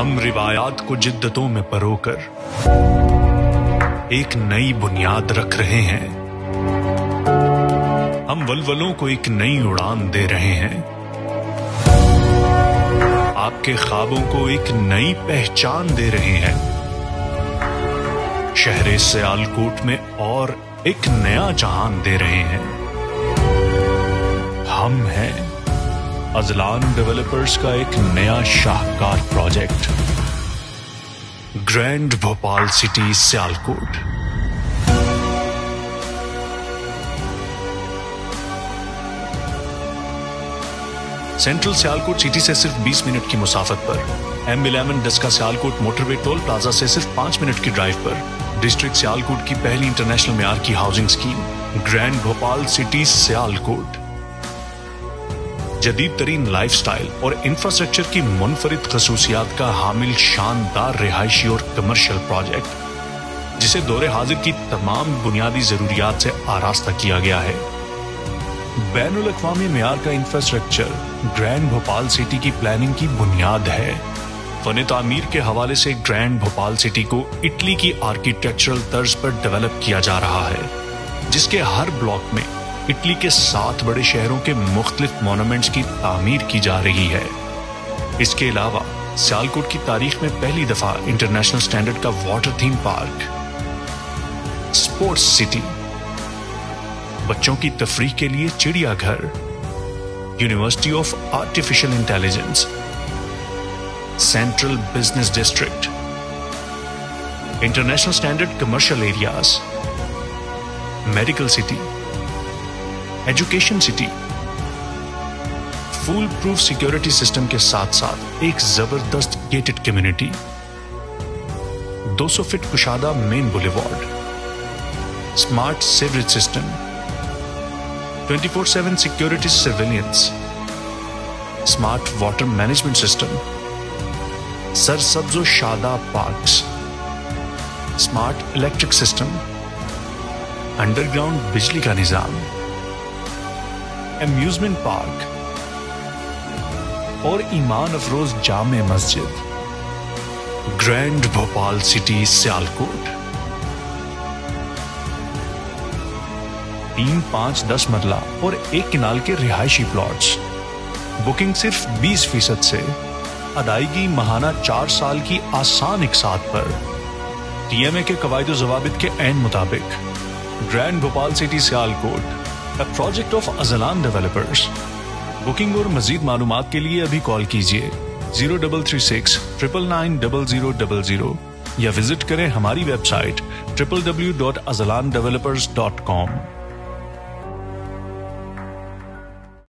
हम रिवायात को जिद्दतों में परोकर एक नई बुनियाद रख रहे हैं। हम वलवलों को एक नई उड़ान दे रहे हैं। आपके ख्वाबों को एक नई पहचान दे रहे हैं। शहरे सियालकोट में और एक नया जहान दे रहे हैं। हम हैं अजलान डेवलपर्स का एक नया शाहकार project, grand Bhopal city Sialkot. Central Sialkot city से सिर्फ 20 मिनट की मुसाफत पर, M11 Daska Sialkot motorway toll plaza से सिर्फ 5 मिनट की ड्राइव पर, डिस्ट्रिक्ट सियालकोट की पहली इंटरनेशनल मेयार की housing scheme grand Bhopal city Sialkot. जदीद तरीन लाइफ स्टाइल और इंफ्रास्ट्रक्चर की मुनफरिद खसूसियात का हामिल शानदार रिहायशी और कमर्शियल प्रोजेक्ट, जिसे दौरे हाजिर की तमाम बुनियादी जरूरियात से आरास्ता किया गया है। बैनुल अक़वामी मेयार का इंफ्रास्ट्रक्चर ग्रैंड भोपाल सिटी की प्लानिंग की बुनियाद है। फन तामीर के हवाले से ग्रैंड भोपाल सिटी को इटली की आर्किटेक्चरल तर्ज पर डेवलप किया जा रहा है, जिसके हर ब्लॉक में इटली के 7 बड़े शहरों के मुख्तलिफ मॉन्यूमेंट्स की तामीर की जा रही है। इसके अलावा सियालकोट की तारीख में पहली दफा इंटरनेशनल स्टैंडर्ड का water theme park, sports city, बच्चों की तफरीह के लिए चिड़ियाघर, university of artificial intelligence, central business district, international standard commercial areas, medical city, education city, foolproof security system के साथ साथ एक जबरदस्त गेटेड कम्युनिटी, 200 फीट कुशादा main boulevard, smart sewerage system, 24/7 security surveillance, smart water management system, सरसब्ज शादाब parks, smart electric system, underground बिजली का निजाम, अम्यूजमेंट पार्क और ईमान अफरोज जामे मस्जिद। ग्रैंड भोपाल सिटी सियालकोट 3, 5, 10 मरला और 1 किनाल के रिहायशी प्लॉट्स। बुकिंग सिर्फ 20% से, अदायगी महाना 4 साल की आसान इकसात पर, TMA के कवायद ज़वाबित के ऐन मुताबिक। Grand Bhopal city Sialkot, A project of Azlan developers. Booking और मजीद मालूमात के लिए अभी कॉल कीजिए 0336 999 0000 या विजिट करें हमारी वेबसाइट www.azlandevelopers.com।